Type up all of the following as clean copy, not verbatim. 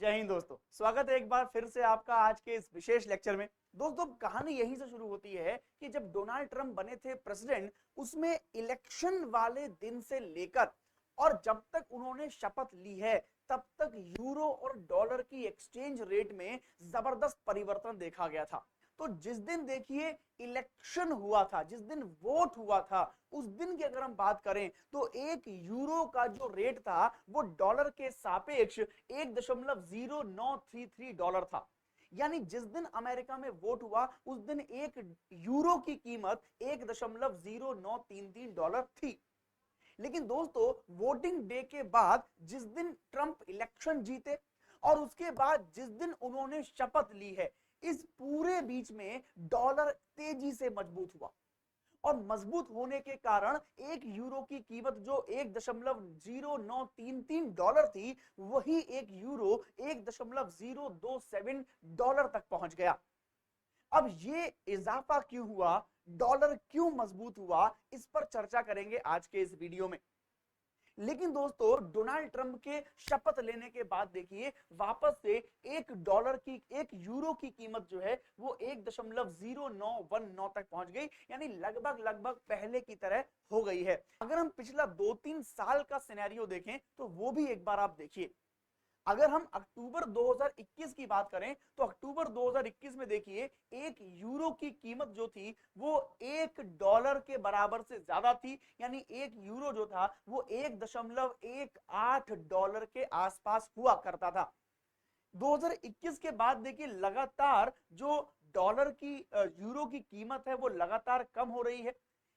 जय हिंद दोस्तों, स्वागत है एक बार फिर से आपका आज के इस विशेष लेक्चर में। दोस्तों, कहानी यहीं से शुरू होती है कि जब डोनाल्ड ट्रंप बने थे प्रेसिडेंट, उसमें इलेक्शन वाले दिन से लेकर और जब तक उन्होंने शपथ ली है तब तक यूरो और डॉलर की एक्सचेंज रेट में जबरदस्त परिवर्तन देखा गया था। तो जिस दिन देखिए इलेक्शन हुआ था, जिस दिन वोट हुआ था, उस दिन की अगर हम बात करें तो एक यूरो का जो रेट था वो डॉलर के सापेक्ष 1.0933 डॉलर था। यानी जिस दिन अमेरिका में वोट हुआ उस दिन एक यूरो की कीमत 1.0933 डॉलर थी। लेकिन दोस्तों, वोटिंग डे के बाद जिस दिन ट्रंप इलेक्शन जीते और उसके बाद जिस दिन उन्होंने शपथ ली है, इस पूरे बीच में डॉलर तेजी से मजबूत हुआ और मजबूत होने के कारण एक यूरो की कीमत जो 1.0933 डॉलर थी, वही एक यूरो 1.027 डॉलर तक पहुंच गया। अब ये इजाफा क्यों हुआ, डॉलर क्यों मजबूत हुआ, इस पर चर्चा करेंगे आज के इस वीडियो में। लेकिन दोस्तों, डोनाल्ड ट्रंप के शपथ लेने के बाद देखिए वापस से एक यूरो की कीमत जो है वो 1.0919 तक पहुंच गई, यानी लगभग लगभग पहले की तरह हो गई है। अगर हम पिछला 2-3 साल का सिनेरियो देखें तो वो भी एक बार आप देखिए। अगर हम अक्टूबर 2021 की बात करें तो अक्टूबर 2021 में देखिए एक यूरो की कीमत जो थी वो $1 के बराबर से ज्यादा थी, यानी एक यूरो जो था वो 1.18 डॉलर के आसपास हुआ करता था। 2021 के बाद देखिए लगातार जो डॉलर की यूरो की कीमत है वो लगातार कम हो रही है,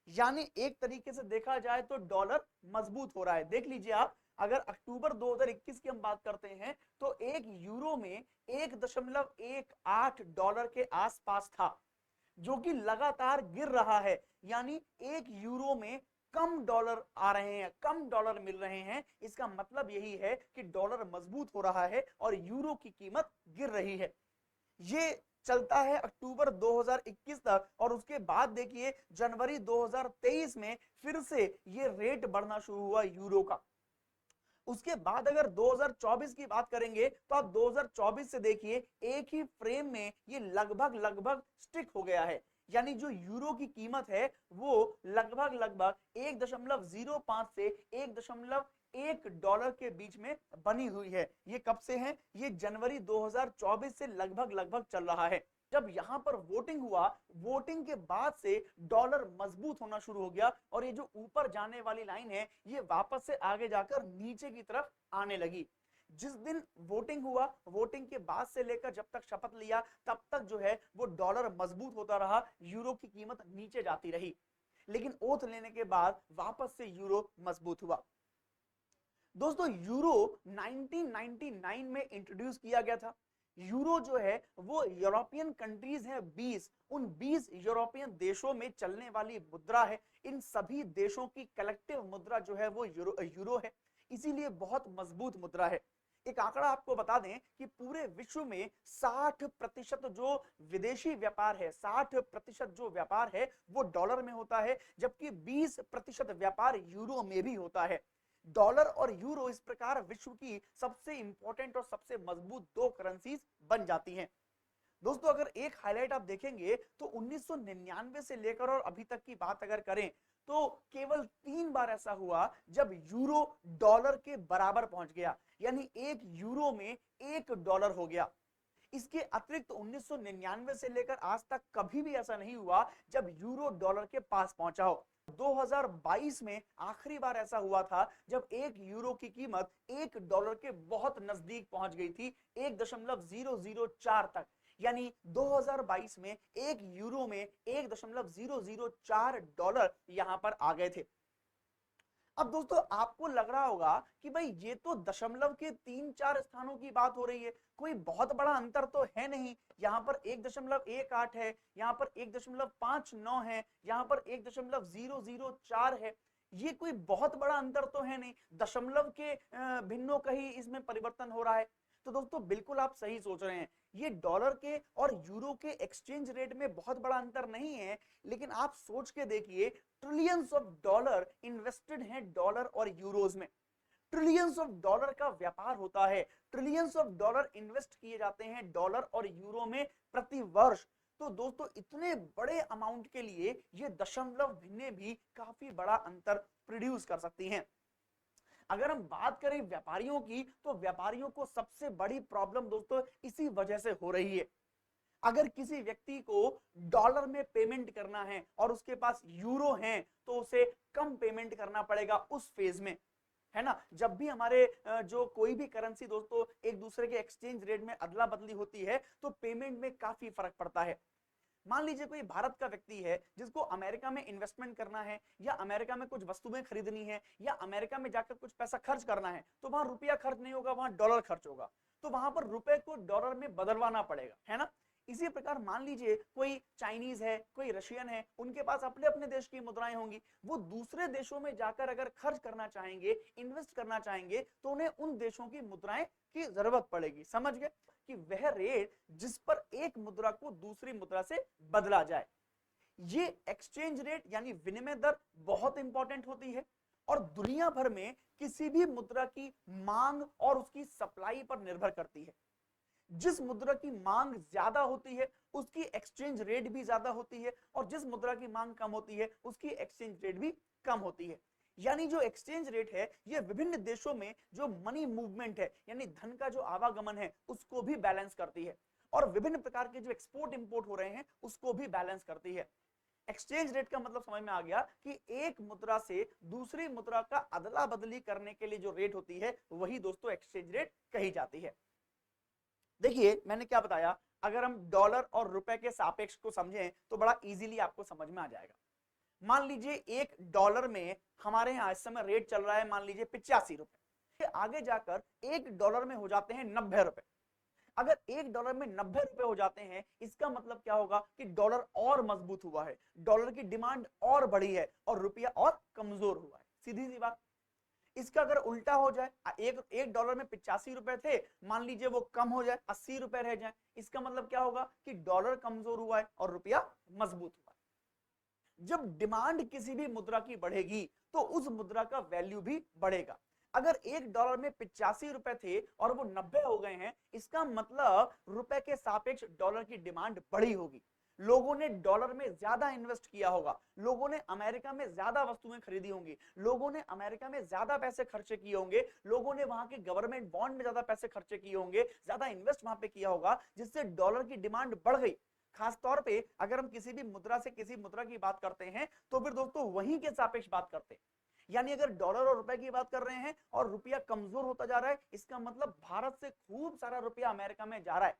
यानी एक तरीके से देखा जाए तो डॉलर मजबूत हो रहा है। देख लीजिए आप, अगर अक्टूबर 2021 की हम बात करते हैं तो एक यूरो में 1.18 डॉलर के आसपास था, जो कि लगातार गिर रहा है। यानी एक यूरो में कम डॉलर आ रहे हैं, कम डॉलर मिल रहे हैं। इसका मतलब यही है कि डॉलर मजबूत हो रहा है और यूरो की कीमत गिर रही है। ये चलता है अक्टूबर 2021 तक और उसके बाद देखिए जनवरी 2023 में फिर से ये रेट बढ़ना शुरू हुआ यूरो का। उसके बाद अगर 2024 की बात करेंगे तो आप 2024 से देखिए एक ही फ्रेम में ये लगभग लगभग स्टिक हो गया है, यानी जो यूरो की कीमत है वो लगभग लगभग 1.05 से 1.1 डॉलर के बीच में बनी हुई है। ये कब से है? ये जनवरी 2024 से लगभग लगभग चल रहा है। जब यहां पर वोटिंग हुआ, वोटिंग के बाद से डॉलर मजबूत होना शुरू हो गया और ये जो ऊपर जाने वाली लाइन है ये वापस से आगे जाकर नीचे की तरफ आने लगी। जिस दिन वोटिंग हुआ, वोटिंग के बाद से लेकर जब तक शपथ लिया तब तक जो है वो डॉलर मजबूत होता रहा, यूरो की कीमत नीचे जाती रही। लेकिन ओथ लेने के बाद वापस से यूरो मजबूत हुआ। दोस्तों, यूरो 1999 में इंट्रोड्यूस किया गया था। यूरो जो है वो यूरोपियन कंट्रीज हैं 20, उन 20 यूरोपियन देशों में चलने वाली मुद्रा है। इन सभी देशों की कलेक्टिव मुद्रा जो है वो यूरो है, इसीलिए बहुत मजबूत मुद्रा है। एक आंकड़ा आपको बता दें कि पूरे विश्व में 60% जो विदेशी व्यापार है, 60% जो व्यापार है वो डॉलर में होता है, जबकि 20% व्यापार यूरो में भी होता है। डॉलर और यूरो इस प्रकार विश्व की सबसे इंपॉर्टेंट और सबसे मजबूत दो करेंसीज बन जाती हैं। दोस्तों, अगर एक हाईलाइट आप देखेंगे तो 1999 से लेकर और अभी तक की बात अगर करें तो केवल 3 बार ऐसा हुआ जब यूरो डॉलर के बराबर पहुंच गया, यानी एक यूरो में 1 डॉलर हो गया। इसके अतिरिक्त 1999 से लेकर आज तक कभी भी ऐसा नहीं हुआ जब यूरो डॉलर के पास पहुंचा हो। 2022 में आखिरी बार ऐसा हुआ था जब एक यूरो की कीमत 1 डॉलर के बहुत नजदीक पहुंच गई थी, 1.004 तक। यानी 2022 में एक यूरो में 1.004 डॉलर यहां पर आ गए थे। अब दोस्तों, आपको लग रहा होगा कि भाई ये तो दशमलव के 3-4 स्थानों की बात हो रही है, कोई बहुत बड़ा अंतर तो है नहीं। यहां पर 1.18 है, यहां पर 1.59 है, यहां पर 1.004 है। ये कोई बहुत बड़ा अंतर तो है नहीं, दशमलव के भिन्नों का ही इसमें परिवर्तन हो रहा है। तो दोस्तों, बिल्कुल आप सही सोच रहे हैं, ये डॉलर के और यूरो के एक्सचेंज रेट में बहुत बड़ा अंतर नहीं है। लेकिन आप सोच के देखिए, ट्रिलियंस ऑफ डॉलर इन्वेस्टेड हैं डॉलर और यूरोज में। ट्रिलियंस ऑफ डॉलर का व्यापार होता है, ट्रिलियंस ऑफ डॉलर इन्वेस्ट किए जाते हैं डॉलर और यूरो में प्रति वर्ष। तो दोस्तों इतने बड़े अमाउंट के लिए ये दशमलव भिन्नें भी काफी बड़ा अंतर प्रोड्यूस कर सकती हैं। अगर हम बात करें व्यापारियों की, तो व्यापारियों को सबसे बड़ी प्रॉब्लम दोस्तों इसी वजह से हो रही है। अगर किसी व्यक्ति को डॉलर में पेमेंट करना है और उसके पास यूरो है, तो उसे कम पेमेंट करना पड़ेगा उस फेज में, है ना। जब भी हमारे जो कोई भी करेंसी दोस्तों एक दूसरे के एक्सचेंज रेट में अदला बदली होती है, तो पेमेंट में काफी फर्क पड़ता है। मान लीजिए कोई भारत का व्यक्ति है जिसको अमेरिका में इन्वेस्टमेंट करना है, या अमेरिका में कुछ वस्तुएं खरीदनी है, या अमेरिका में जाकर कुछ पैसा खर्च करना है, तो वहां रुपया खर्च नहीं होगा, वहां डॉलर खर्च होगा, तो वहां पर रुपए को डॉलर में बदलवाना पड़ेगा, है ना। इसी प्रकार मान लीजिए कोई चाइनीज है, कोई रशियन है, उनके पास अपने अपने देश की मुद्राएं होंगी, वो दूसरे देशों में जाकर अगर खर्च करना चाहेंगे, इन्वेस्ट करना चाहेंगे, तो उन्हें उन देशों की मुद्राएं की जरूरत पड़ेगी। समझ गए कि वह रेट जिस पर एक मुद्रा को दूसरी मुद्रा से बदला जाए, ये एक्सचेंज रेट यानी विनिमय दर बहुत इंपॉर्टेंट होती है और दुनिया भर में किसी भी मुद्रा की मांग और उसकी सप्लाई पर निर्भर करती है। जिस मुद्रा की मांग ज्यादा होती है उसकी एक्सचेंज रेट भी ज्यादा होती है, और जिस मुद्रा की मांग कम होती है उसकी एक्सचेंज रेट भी कम होती है। यानी जो एक्सचेंज रेट है ये विभिन्न देशों में जो मनी मूवमेंट है यानी धन का जो आवागमन है उसको भी बैलेंस करती है, और विभिन्न प्रकार के जो एक्सपोर्ट इंपोर्ट हो रहे हैं उसको भी बैलेंस करती है। एक्सचेंज रेट का मतलब समझ में आ गया कि एक मुद्रा से दूसरी मुद्रा का अदला बदली करने के लिए जो रेट होती है वही दोस्तों एक्सचेंज रेट कही जाती है। देखिए मैंने क्या बताया, अगर हम डॉलर और रुपए के सापेक्ष को समझें तो बड़ा इजीली आपको समझ में आ जाएगा। मान लीजिए एक डॉलर में हमारे यहाँ इस समय रेट चल रहा है मान लीजिए 85 रुपए, आगे जाकर एक डॉलर में हो जाते हैं 90 रुपए। अगर एक डॉलर में 90 रुपए हो जाते हैं, इसका मतलब क्या होगा कि डॉलर और मजबूत हुआ है, डॉलर की डिमांड और बढ़ी है और रुपया और कमजोर हुआ है। सीधी सी बात। इसका अगर उल्टा हो जाए, एक डॉलर में 85 रुपए थे, मान लीजिए वो कम हो जाए 80 रुपए रह जाए, इसका मतलब क्या होगा कि डॉलर कमजोर हुआ है और रुपया मजबूत हुआ है। जब डिमांड किसी भी मुद्रा की बढ़ेगी तो उस मुद्रा का वैल्यू भी बढ़ेगा। अगर एक डॉलर में 85 रुपए थे और वो 90 हो गए हैं, इसका मतलब रुपए के सापेक्ष डॉलर की डिमांड बढ़ी होगी, लोगों ने डॉलर में ज्यादा इन्वेस्ट किया होगा, लोगों ने अमेरिका में ज्यादा वस्तुएं खरीदी होंगी, लोगों ने अमेरिका में ज्यादा पैसे खर्चे किए होंगे, लोगों ने वहां के गवर्नमेंट बॉन्ड में ज्यादा पैसे खर्चे किए होंगे, ज्यादा इन्वेस्ट वहां पे किया होगा, जिससे डॉलर की डिमांड बढ़ गई। खास तौर पे अगर हम किसी भी मुद्रा से किसी मुद्रा की बात करते हैं तो फिर दोस्तों वहीं के सापेक्ष बात करते हैं। यानी अगर डॉलर और रुपए की बात कर रहे हैं और रुपया कमजोर होता जा रहा है, इसका मतलब भारत से खूब सारा रुपया अमेरिका में जा रहा है।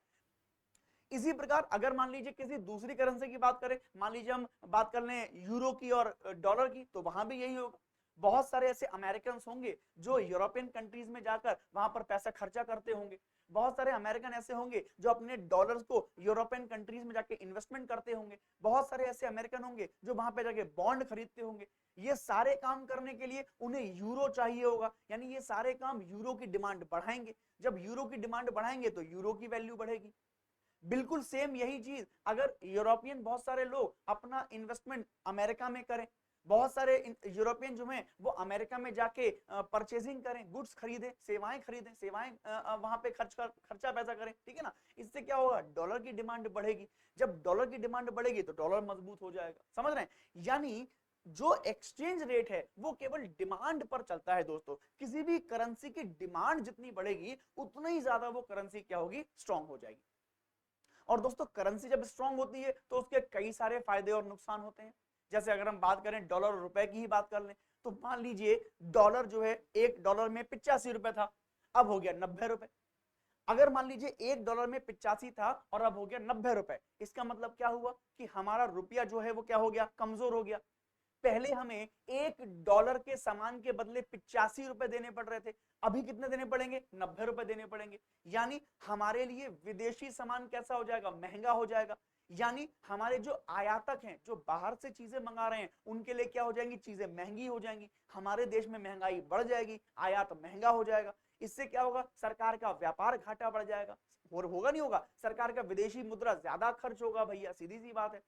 इसी प्रकार अगर मान लीजिए किसी दूसरी करेंसी की बात करें, मान लीजिए हम बात कर लें यूरो की और डॉलर की, तो वहां भी यही होगा। बहुत सारे ऐसे अमेरिकन होंगे जो यूरोपियन कंट्रीज में जाकर वहां पर पैसा खर्चा करते होंगे, बहुत सारे अमेरिकन ऐसे होंगे जो अपने डॉलर्स को यूरोपियन कंट्रीज में जाके इन्वेस्टमेंट करते होंगे, बहुत सारे ऐसे अमेरिकन होंगे जो वहां पे जाके बॉन्ड खरीदते होंगे। ये सारे काम करने के लिए उन्हें यूरो चाहिए होगा, यानी ये सारे काम यूरो की डिमांड बढ़ाएंगे। जब यूरो की डिमांड बढ़ाएंगे तो यूरो की वैल्यू बढ़ेगी। बिल्कुल सेम यही चीज अगर यूरोपियन बहुत सारे लोग अपना इन्वेस्टमेंट अमेरिका में करें, बहुत सारे यूरोपियन जो हैं वो अमेरिका में जाके परचेजिंग करें, गुड्स खरीदें, सेवाएं खरीदें, सेवाएं वहां पे खर्चा पैसा करें, ठीक है ना। इससे क्या होगा, डॉलर की डिमांड बढ़ेगी। जब डॉलर की डिमांड बढ़ेगी तो डॉलर मजबूत हो जाएगा। समझ रहे हैं, यानी जो एक्सचेंज रेट है वो केवल डिमांड पर चलता है दोस्तों। किसी भी करेंसी की डिमांड जितनी बढ़ेगी उतना ही ज्यादा वो करेंसी क्या होगी, स्ट्रांग हो जाएगी। और दोस्तों करेंसी जब स्ट्रांग होती है तो उसके कई सारे फायदे और नुकसान होते हैं। जैसे अगर हम बात करें डॉलर और रुपए की ही बात कर लें, तो मान लीजिए डॉलर जो है एक डॉलर में 85 रुपए था, अब हो गया 90 रुपए। अगर मान लीजिए एक डॉलर में 85 था और अब हो गया 90 रुपए, इसका मतलब क्या हुआ कि हमारा रुपया जो है वो क्या हो गया, कमजोर हो गया। पहले हमें एक डॉलर के सामान के बदले 85 रुपए देने पड़ रहे थे, अभी कितने देने पड़ेंगे, 90 रुपए देने पड़ेंगे। यानी हमारे लिए विदेशी सामान कैसा हो जाएगा, महंगा हो जाएगा। यानी हमारे जो आयातक हैं, जो बाहर से चीजें मंगा रहे हैं, उनके लिए क्या हो जाएंगी, चीजें महंगी हो जाएंगी, हमारे देश में महंगाई बढ़ जाएगी, आयात महंगा हो जाएगा। इससे क्या होगा, सरकार का व्यापार घाटा बढ़ जाएगा। और होगा नहीं होगा, सरकार का विदेशी मुद्रा ज्यादा खर्च होगा भैया, सीधी सी बात है,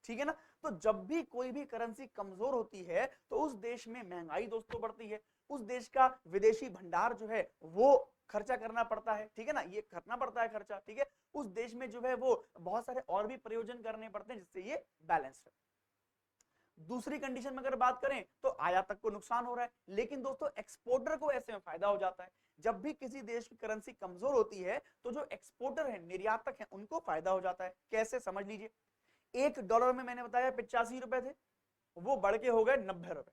ठीक है ना। तो जब भी कोई भी करेंसी कमजोर होती है तो उस देश में महंगाई दोस्तों बढ़ती है, उस देश का विदेशी भंडार जो है वो खर्चा करना पड़ता है, ठीक है ना, ये करना पड़ता है खर्चा, ठीक है। उस देश में जो है वो बहुत सारे और भी प्रयोजन करने पड़ते हैं जिससे ये बैलेंस है। दूसरी कंडीशन में अगर बात करें तो आयातक को नुकसान हो रहा है, लेकिन दोस्तों एक्सपोर्टर को ऐसे में फायदा हो जाता है। जब भी किसी देश की करेंसी कमजोर होती है तो जो एक्सपोर्टर है, निर्यातक है, उनको फायदा हो जाता है। कैसे, समझ लीजिए। $1 में मैंने बताया 85 रुपए थे, वो बढ़ के हो गए 90 रुपए।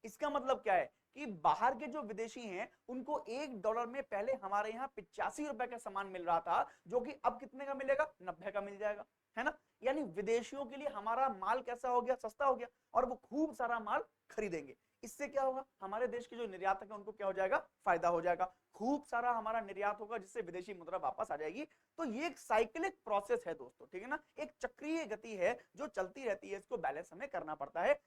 इसका मतलब क्या है कि बाहर के जो विदेशी हैं उनको $1 में पहले हमारे यहाँ 85 रुपए का सामान मिल रहा था, जो कि अब कितने का मिलेगा, 90 का मिल जाएगा, है ना। यानी विदेशियों के लिए हमारा माल कैसा हो गया, सस्ता हो गया, और वो खूब सारा माल खरीदेंगे। इससे क्या होगा, हमारे देश के जो निर्यातक है उनको क्या हो जाएगा, फायदा हो जाएगा, खूब सारा हमारा निर्यात होगा, जिससे विदेशी मुद्रा वापस आ जाएगी। तो ये एक साइक्लिक प्रोसेस है दोस्तों, ठीक है ना, एक चक्रीय गति है जो चलती रहती है, इसको बैलेंस हमें करना पड़ता है।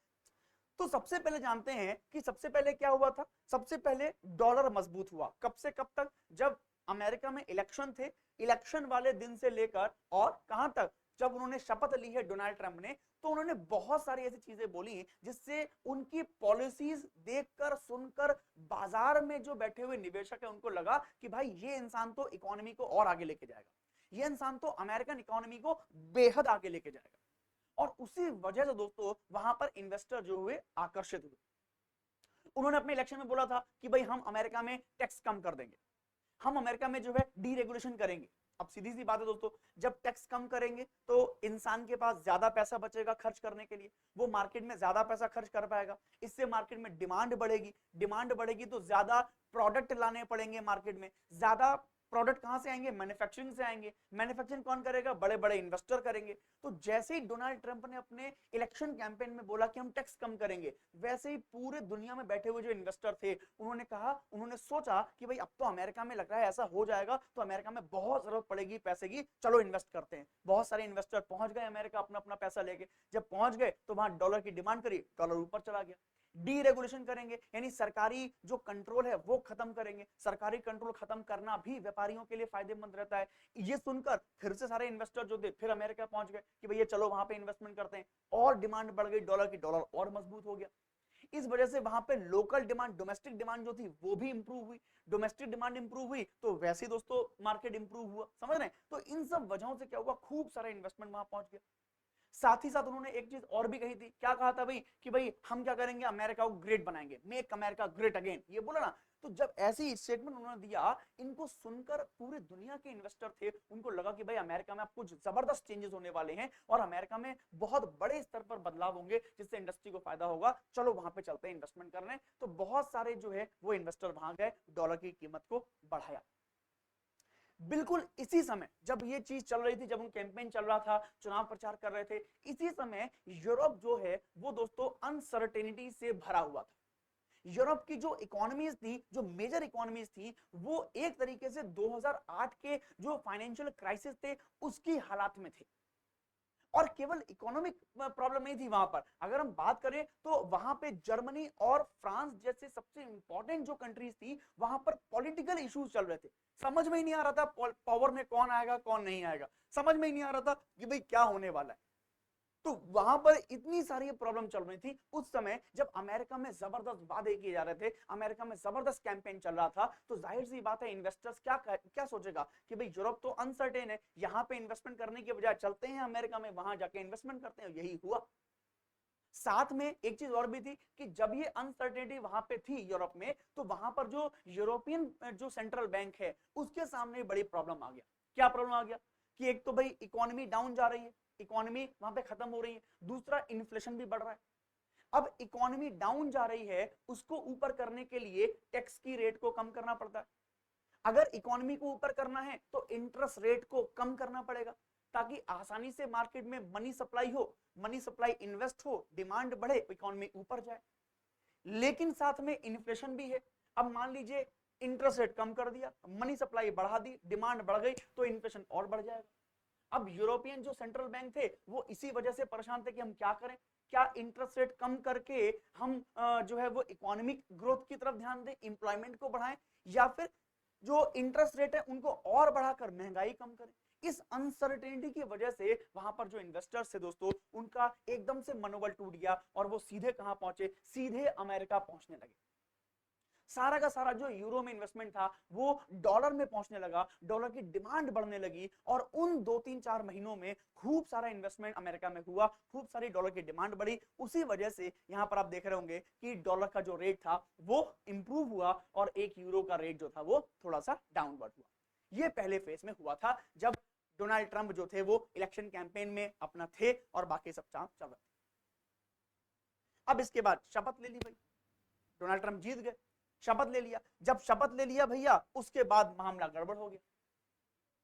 तो सबसे पहले जानते हैं कि सबसे पहले क्या हुआ था। सबसे पहले डॉलर मजबूत हुआ, कब से कब तक, जब अमेरिका में इलेक्शन थे, इलेक्शन वाले दिन से लेकर और कहां तक, जब उन्होंने शपथ ली है डोनाल्ड ट्रंप ने, तो उन्होंने बहुत सारी ऐसी चीजें बोली जिससे उनकी पॉलिसीज देखकर सुनकर बाजार में जो बैठे हुए निवेशक है उनको लगा कि भाई ये इंसान तो इकोनॉमी को और आगे लेके जाएगा, ये इंसान तो अमेरिकन इकोनॉमी को बेहद आगे लेके जाएगा। और उसी वजह से दोस्तों वहां पर इन्वेस्टर जो हुए आकर्षित हुए। उन्होंने अपने इलेक्शन में बोला था कि भाई हम अमेरिका में टैक्स कम कर देंगे, हम अमेरिका में जो है डीरेगुलेशन करेंगे। अब सीधी सी बात है दोस्तों, जब टैक्स कम करेंगे तो इंसान के पास ज्यादा पैसा बचेगा खर्च करने के लिए, वो मार्केट में ज्यादा पैसा खर्च कर पाएगा, इससे मार्केट में डिमांड बढ़ेगी, डिमांड बढ़ेगी तो ज्यादा प्रोडक्ट लाने पड़ेंगे मार्केट में, ज्यादा प्रोडक्ट कहां से आएंगे, मैन्युफैक्चरिंग से आएंगे, मैन्युफैक्चरिंग कौन करेगा, बड़े बड़े इन्वेस्टर करेंगे। तो जैसे ही डोनाल्ड ट्रंप ने अपने इलेक्शन कैंपेन में बोला कि हम टैक्स कम करेंगे, वैसे ही पूरे दुनिया में बैठे हुए जो इन्वेस्टर थे उन्होंने कहा, उन्होंने सोचा कि भाई अब तो अमेरिका में लग रहा है ऐसा हो जाएगा, तो अमेरिका में बहुत जरूरत पड़ेगी पैसे की, चलो इन्वेस्ट करते हैं। बहुत सारे इन्वेस्टर पहुंच गए अमेरिका अपना अपना पैसा लेके, जब पहुंच गए तो वहां डॉलर की डिमांड करी, डॉलर ऊपर चला गया। डीरेगुलेशन करेंगे यानी सरकारी जो कंट्रोल है वो खत्म करेंगे, सरकारी कंट्रोल खत्म करना भी व्यापारियों के लिए फायदेमंद रहता है। ये सुनकर फिर से सारे इन्वेस्टर जो थे फिर अमेरिका पहुंच गए कि भैया चलो वहां पे इन्वेस्टमेंट करते हैं, और डिमांड बढ़ गई डॉलर की, डॉलर और मजबूत हो गया। इस वजह से वहां पे लोकल डिमांड, डोमेस्टिक डिमांड जो थी वो भी इंप्रूव हुई, डोमेस्टिक डिमांड इंप्रूव हुई तो वैसे दोस्तों मार्केट इंप्रूव हुआ, समझ रहे हैं। तो इन सब वजहों से क्या हुआ, खूब सारा इन्वेस्टमेंट वहां पहुंच गया। साथ ही साथ उन्होंने एक चीज और भी कही थी, क्या कहा था भाई कि भाई हम क्या करेंगे, अमेरिका को ग्रेट बनाएंगे, मेक अमेरिका ग्रेट अगेन, ये बोला ना। तो जब ऐसी स्टेटमेंट उन्होंने दिया, इनको सुनकर पूरे दुनिया के इन्वेस्टर थे उनको लगा कि भाई अमेरिका में अब कुछ जबरदस्त चेंजेस होने वाले हैं और अमेरिका में बहुत बड़े स्तर पर बदलाव होंगे जिससे इंडस्ट्री को फायदा होगा, चलो वहां पे चलते हैं इन्वेस्टमेंट करने। तो बहुत सारे जो है वो इन्वेस्टर वहां गए, डॉलर की कीमत को बढ़ाया। बिल्कुल इसी समय जब ये चीज चल रही थी, जब उन कैंपेन चल रहा था, चुनाव प्रचार कर रहे थे, इसी समय यूरोप जो है वो दोस्तों अनसर्टेनिटी से भरा हुआ था। यूरोप की जो इकोनॉमीज थी, जो मेजर इकोनॉमीज थी, वो एक तरीके से 2008 के जो फाइनेंशियल क्राइसिस थे उसकी हालात में थे। और केवल इकोनॉमिक प्रॉब्लम नहीं थी वहां पर, अगर हम बात करें तो वहां पे जर्मनी और फ्रांस जैसे सबसे इंपॉर्टेंट जो कंट्रीज थी वहां पर पॉलिटिकल इश्यूज चल रहे थे। समझ में ही नहीं आ रहा था पावर में कौन आएगा कौन नहीं आएगा, समझ में ही नहीं आ रहा था कि भाई क्या होने वाला है। तो वहां पर इतनी सारी प्रॉब्लम चल रही थी उस समय, जब अमेरिका में जबरदस्त वादे किए जा रहे थे, अमेरिका में जबरदस्त कैंपेन चल रहा था, तो जाहिर सी बात है इन्वेस्टर्स क्या क्या सोचेगा कि भाई यूरोप तो अनसर्टेन है, यहां पे इन्वेस्टमेंट करने के बजाय चलते हैं अमेरिका में, वहां जाके इन्वेस्टमेंट करते हैं। यही हुआ। साथ में एक चीज और भी थी कि जब ये अनसर्टेनिटी वहां पे थी यूरोप में, तो वहां पर जो यूरोपियन जो सेंट्रल बैंक है उसके सामने बड़ी प्रॉब्लम आ गया। क्या प्रॉब्लम आ गया कि एक तो भाई इकोनॉमी डाउन जा रही है, इकोनॉमी वहां पे खत्म हो रही है, दूसरा इन्फ्लेशन भी बढ़ रहा है। अब इकोनॉमी डाउन जा रही है, उसको ऊपर करने के लिए टैक्स की रेट को कम करना पड़ता है। अगर इकोनॉमी को ऊपर करना है तो इंटरेस्ट रेट को कम करना पड़ेगा, ताकि आसानी से मार्केट में मनी सप्लाई हो, मनी सप्लाई इन्वेस्ट हो, डिमांड बढ़े, इकोनॉमी ऊपर जाए। लेकिन साथ में इन्फ्लेशन भी है। अब मान लीजिए इंटरेस्ट रेट कम कर दिया, मनी सप्लाई बढ़ा दी, डिमांड बढ़ गई, तो इन्फ्लेशन और बढ़ जाएगा। अब यूरोपियन जो सेंट्रल बैंक थे वो इसी वजह से परेशान थे कि हम क्या करें, क्या इंटरेस्ट रेट कम करके हम जो है वो इकोनॉमिक ग्रोथ की तरफ ध्यान दें, इंप्लॉयमेंट को बढ़ाएं, या फिर जो इंटरेस्ट रेट है उनको और बढ़ाकर महंगाई कम करें। इस अनसर्टेनिटी की वजह से वहां पर जो इन्वेस्टर्स थे दोस्तों उनका एकदम से मनोबल टूट गया और वो सीधे कहां पहुंचे, सीधे अमेरिका पहुंचने लगे। सारा का सारा जो यूरो में इन्वेस्टमेंट था वो डॉलर में पहुंचने लगा, डॉलर की डिमांड बढ़ने लगी और उन 2-3-4 महीनों में खूब सारा इन्वेस्टमेंट अमेरिका में हुआ, खूब सारी डॉलर की डिमांड बढ़ी। उसी वजह से यहां पर आप देख रहे होंगे कि डॉलर का जो रेट था वो इंप्रूव हुआ और एक यूरो का रेट जो था वो थोड़ा सा डाउनवर्ड हुआ। ये पहले फेज में हुआ था जब डोनाल्ड ट्रंप जो थे वो इलेक्शन कैंपेन में अपना थे और बाकी सब काम चल रहा था। अब इसके बाद शपथ ले ली भाई, डोनाल्ड ट्रंप जीत गए, शपथ ले लिया। जब शपथ ले लिया भैया उसके बाद मामला गड़बड़ हो गया।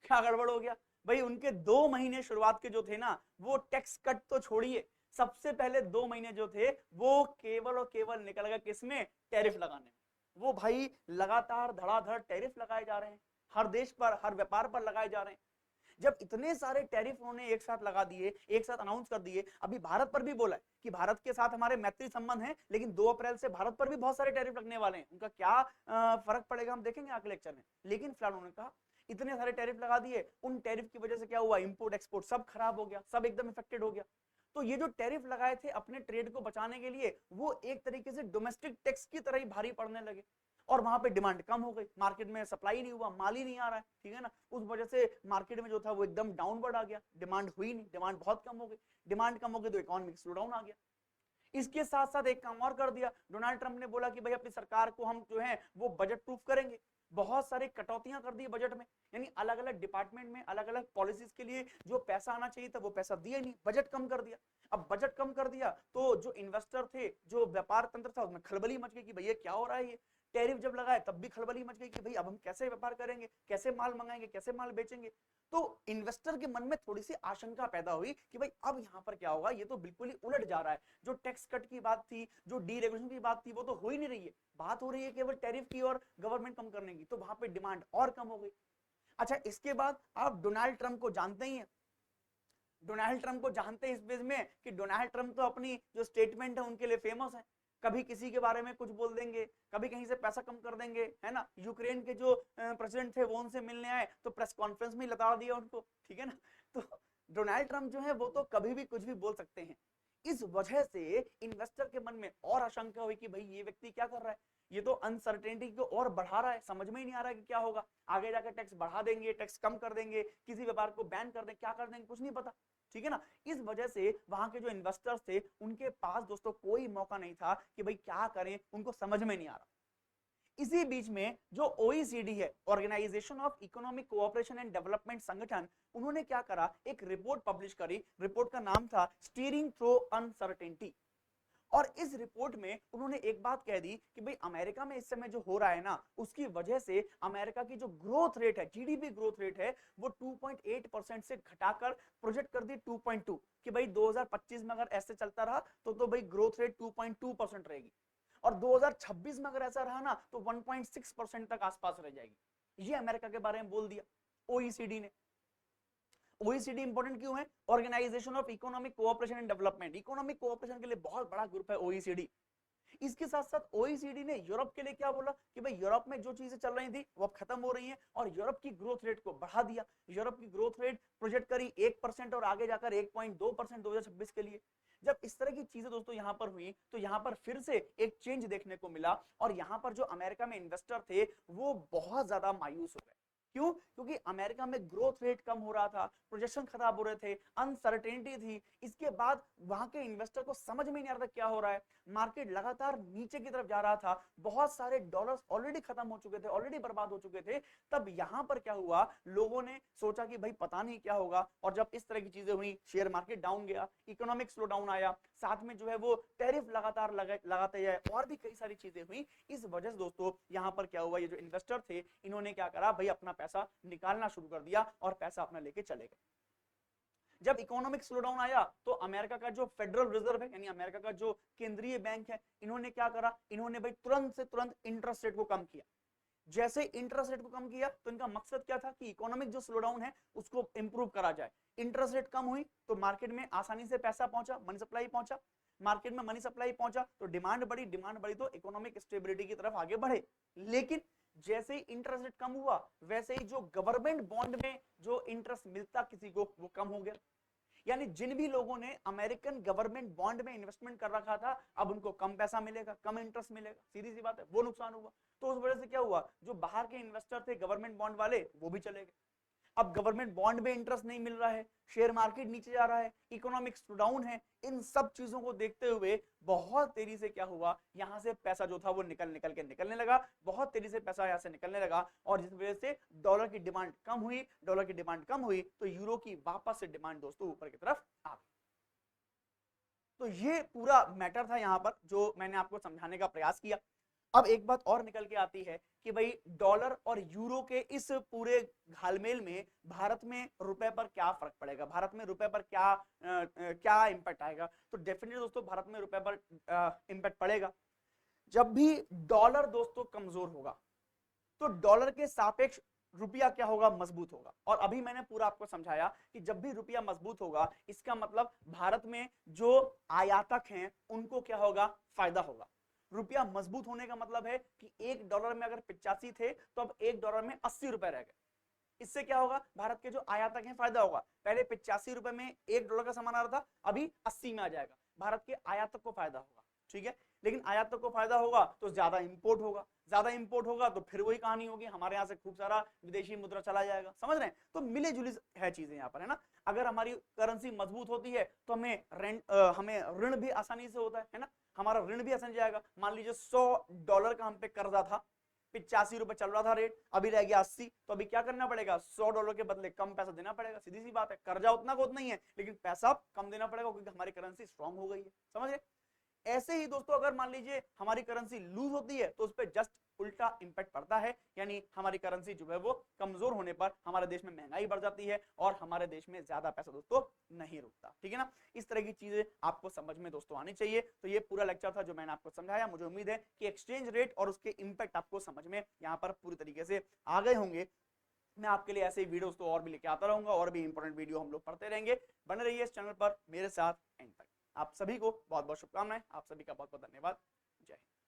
क्या गड़बड़ हो गया भाई? उनके 2 महीने शुरुआत के जो थे ना वो टैक्स कट तो छोड़िए, सबसे पहले 2 महीने जो थे वो केवल और केवल निकल गया किसमें? टैरिफ लगाने में। वो भाई लगातार धड़ाधड़ टैरिफ लगाए जा रहे हैं, हर देश पर, हर व्यापार पर लगाए जा रहे हैं। जब इतने सारे टैरिफ उन्होंने एक साथ लगा दिए, एक साथ अनाउंस कर दिए, अभी भारत पर भी बोला है कि भारत के साथ हमारे मैत्री संबंध हैं, लेकिन 2 अप्रैल से भारत पर भी बहुत सारे टैरिफ लगने वाले हैं, उनका क्या फर्क पड़ेगा हम देखेंगे अगले लेक्चर में। लेकिन फिलहाल उन्होंने कहा इतने सारे टैरिफ लगा दिए, उन टैरिफ की वजह से क्या हुआ? इंपोर्ट एक्सपोर्ट सब खराब हो गया, सब एकदम इफेक्टेड हो गया। तो ये जो टैरिफ लगाए थे अपने ट्रेड को बचाने के लिए, वो एक तरीके से डोमेस्टिक टैक्स की तरह ही भारी पड़ने लगे और वहां पे डिमांड कम हो गई, मार्केट में सप्लाई नहीं हुआ, माल ही नहीं आ रहा है, ठीक है ना। उस वजह से मार्केट में जो था वो एकदम डाउनवर्ड आ गया, डिमांड हुई नहीं, डिमांड बहुत कम हो गई। डिमांड कम हो गई तो इकोनॉमिक स्लो डाउन आ गया। इसके साथ साथ एक काम और कर दिया डोनाल्ड ट्रंप ने, बोला कि भाई अपनी सरकार को हम जो है वो बजट प्रूफ करेंगे। बहुत सारी कटौतियां कर दी बजट में, यानी अलग अलग डिपार्टमेंट में अलग अलग पॉलिसीज के लिए जो पैसा आना चाहिए था वो पैसा दिया नहीं, बजट कम कर दिया। अब बजट कम कर दिया तो जो इन्वेस्टर थे, जो व्यापार तंत्र था, उसमें खलबली मच गई कि भैया क्या हो रहा है ये। टैरिफ जब लगाए तब भी खलबली मच गई कि भाई अब हम कैसे व्यापार करेंगे, कैसे माल मंगाएंगे, कैसे माल बेचेंगे। तो इन्वेस्टर के मन में थोड़ी सी आशंका पैदा हुई कि भाई अब यहाँ पर क्या होगा, ये तो बिल्कुल ही उलट जा रहा है। जो टैक्स कट की बात थी, जो डीरेगुलेशन की बात थी, वो तो हो ही नहीं रही है, बात हो रही है केवल टैरिफ की और गवर्नमेंट कम करने की। तो वहां पे डिमांड और कम हो गई। अच्छा, इसके बाद आप डोनाल्ड ट्रंप को जानते ही हैं, डोनाल्ड ट्रंप को जानते हैं इस बेस में कि डोनाल्ड ट्रंप तो अपनी जो स्टेटमेंट है उनके लिए फेमस है। कभी किसी के बारे में कुछ बोल देंगे, कभी कहीं से पैसा कम कर देंगे, है ना। यूक्रेन के जो प्रेसिडेंट थे वो उनसे मिलने आए तो प्रेस कॉन्फ्रेंस में लता दिया उनको, ठीक है ना। तो डोनाल्ड ट्रंप जो है वो तो कभी भी कुछ भी बोल सकते हैं। इस वजह से इन्वेस्टर के मन में और आशंका हुई कि भाई ये व्यक्ति क्या कर रहा है, ये तो अनसर्टेनिटी को और बढ़ा रहा है, समझ में ही नहीं आ रहा है कि क्या होगा। आगे जाकर टैक्स बढ़ा देंगे, टैक्स कम कर देंगे, किसी व्यापार को बैन कर देंगे, क्या कर देंगे कुछ नहीं पता, ठीक है ना। इस वजह से वहां के जो इन्वेस्टर्स थे उनके पास दोस्तों कोई मौका नहीं था कि भाई क्या करें, उनको समझ में नहीं आ रहा। इसी बीच में जो ओईसीडी है, organisation of economic cooperation and development संगठन, उन्होंने क्या करा, एक रिपोर्ट पब्लिश करी। रिपोर्ट का नाम था स्टीयरिंग थ्रू अनसर्टेनिटी। और इस रिपोर्ट में उन्होंने एक बात कह दी कि भाई अमेरिका में इस समय जो हो रहा है ना, उसकी वजह से अमेरिका की जो ग्रोथ रेट है, जीडीपी ग्रोथ रेट है, वो 2.8% से घटाकर प्रोजेक्ट कर दी 2.2, कि भाई 2025 में अगर ऐसे चलता रहा तो भाई ग्रोथ रेट 2.2% रहेगी, और 2026 में अगर ऐसा रहा ना तो 1.6% तक आसपास रह जाएगी। ये अमेरिका के बारे में बोल दिया ओईसीडी ने। ओईसीडी इंपॉर्टेंट क्यों है? Organisation of economic cooperation and development, economic cooperation के लिए बहुत बड़ा ग्रुप है ओईसीडी। इसके साथ साथ ओईसीडी ने यूरोप के लिए क्या बोला कि भाई यूरोप में जो चीजें चल रही थी वो अब खत्म हो रही हैं, और यूरोप की ग्रोथ रेट को बढ़ा दिया। यूरोप की ग्रोथ रेट प्रोजेक्ट करी 1% और आगे जाकर 1.2% 2026 के लिए। जब इस तरह की चीजें दोस्तों यहां पर हुई तो यहां पर फिर से एक चेंज देखने को मिला, और यहां पर जो अमेरिका में इन्वेस्टर थे वो बहुत ज्यादा मायूस हो गए। क्यों? क्योंकि अमेरिका में ग्रोथ रेट कम हो रहा था, प्रोजेक्शन खराब हो रहे थे, अनसर्टेनिटी थी। इसके बाद वहां के इन्वेस्टर को समझ में नहीं आ रहा था क्या हो रहा है, मार्केट लगातार नीचे की तरफ जा रहा था, बहुत सारे डॉलर्स ऑलरेडी खत्म हो चुके थे, ऑलरेडी बर्बाद हो चुके थे। तब यहां पर क्या हुआ, लोगों ने सोचा कि भाई पता नहीं क्या होगा, और जब इस तरह की चीजें हुई, शेयर मार्केट डाउन गया, इकोनॉमिक स्लो डाउन आया, साथ में जो है वो टैरिफ लगातार लगाते जाए, और भी कई सारी चीजें हुई। इस वजह से दोस्तों यहां पर क्या हुआ, ये जो इन्वेस्टर थे इन्होंने क्या करा, भाई अपना पैसा निकालना शुरू कर दिया और पैसा अपना लेके चले गए। जब इकोनॉमिक स्लोडाउन आया तो अमेरिका का जो फेडरल रिजर्व है, यानी अमेरिका का जो केंद्रीय बैंक है, इन्होंने क्या करा, इन्होंने भाई तुरंत से तुरंत इंटरेस्ट रेट को कम किया। जैसे इंटरेस्ट रेट को कम किया तो इनका मकसद क्या था कि इकोनॉमिक जो स्लोडाउन है उसको इंप्रूव करा जाए। इंटरेस्ट रेट कम हुई तो मार्केट में आसानी से पैसा पहुंचा, मनी सप्लाई पहुंचा, मार्केट में मनी सप्लाई पहुंचा तो डिमांड बढ़ी, डिमांड बढ़ी तो इकोनॉमिक स्टेबिलिटी की तरफ आगे बढ़े। लेकिन जैसे ही इंटरेस्ट रेट कम हुआ वैसे ही जो गवर्नमेंट बॉन्ड में जो इंटरेस्ट मिलता किसी को वो कम हो गया। यानी जिन भी लोगों ने अमेरिकन गवर्नमेंट बॉन्ड में इन्वेस्टमेंट कर रखा था, अब उनको कम पैसा मिलेगा, कम इंटरेस्ट मिलेगा, सीधी सी बात है, वो नुकसान हुआ। तो उस वजह से क्या हुआ, जो बाहर के इन्वेस्टर थे गवर्नमेंट बॉन्ड वाले, वो भी चले गए। अब गवर्नमेंट बॉन्ड में इंटरेस्ट नहीं मिल रहा है, शेयर मार्केट नीचे जा रहा है, इकोनॉमिक्स डाउन है, इन सब चीजों को देखते हुए बहुत तेजी से क्या हुआ, यहां से पैसा जो था वो निकलने लगा, बहुत तेजी से पैसा यहां से निकलने लगा, और जिस वजह से डॉलर की डिमांड कम हुई, डॉलर की डिमांड कम हुई तो यूरो की वापस से डिमांड दोस्तों ऊपर की तरफ आ गई। तो ये पूरा मैटर था यहां पर जो मैंने आपको समझाने का प्रयास किया। अब एक बात और निकल के आती है कि भाई डॉलर और यूरो के इस पूरे घालमेल में भारत में रुपए पर क्या फर्क पड़ेगा, भारत में रुपए पर क्या इंपैक्ट आएगा। तो डेफिनेटली दोस्तों भारत में रुपए पर इंपैक्ट पड़ेगा। जब भी डॉलर दोस्तों कमजोर होगा तो डॉलर के सापेक्ष रुपया क्या होगा, मजबूत होगा। और अभी मैंने पूरा आपको समझाया कि जब भी रुपया मजबूत होगा इसका मतलब भारत में जो आयातक हैं उनको क्या होगा, फायदा होगा। रुपया मजबूत होने का मतलब है कि $1 में अगर 85 थे तो अब $1 में 80 रुपए रह गए। इससे क्या होगा, भारत के जो आयातक हैं फायदा होगा। पहले 85 रुपए में $1 का सामान आ रहा था, अभी 80 में आ जाएगा, भारत के आयातक को फायदा होगा। ठीक है, लेकिन आयातक को फायदा होगा तो ज्यादा इंपोर्ट होगा, ज्यादा इंपोर्ट होगा तो फिर वही कहानी होगी, हमारे यहाँ से खूब सारा विदेशी मुद्रा चला जाएगा। समझ रहे हैं, तो मिले जुली है चीजें यहाँ पर, है ना। अगर हमारी करेंसी मजबूत होती है तो हमें ऋण भी आसानी से होता है ना, हमारा ऋण भी आसान जाएगा। मान लीजिए $100 का हम पे कर्जा था, 85 रुपए चल रहा था रेट, अभी रह गया 80, तो अभी क्या करना पड़ेगा, $100 के बदले कम पैसा देना पड़ेगा। सीधी सी बात है, कर्जा उतना को उतना ही है लेकिन पैसा कम देना पड़ेगा क्योंकि हमारी करेंसी स्ट्रांग हो गई है। समझ गए। ऐसे ही दोस्तों अगर मान लीजिए हमारी करेंसी लूज होती है तो उस पर जस्ट उल्टा इंपैक्ट पड़ता है, यानी हमारी करेंसी जो है वो कमजोर होने पर हमारे देश में महंगाई बढ़ जाती है और हमारे देश में ज्यादा पैसा दोस्तों नहीं रुकता। ठीक है ना, इस तरह की चीजें आपको समझ में दोस्तों आनी चाहिए। तो ये पूरा लेक्चर था जो मैंने आपको समझाया। मुझे उम्मीद है कि एक्सचेंज रेट और उसके इंपैक्ट आपको समझ में यहाँ पर पूरी तरीके से आ गए होंगे। मैं आपके लिए ऐसे ही वीडियोस तो और भी लेके आता रहूंगा, और भी इंपॉर्टेंट वीडियो हम लोग पढ़ते रहेंगे। बने रहिए इस चैनल पर मेरे साथ एंड तक। आप सभी को बहुत बहुत शुभकामनाएं, आप सभी का बहुत बहुत धन्यवाद। जय हिंद।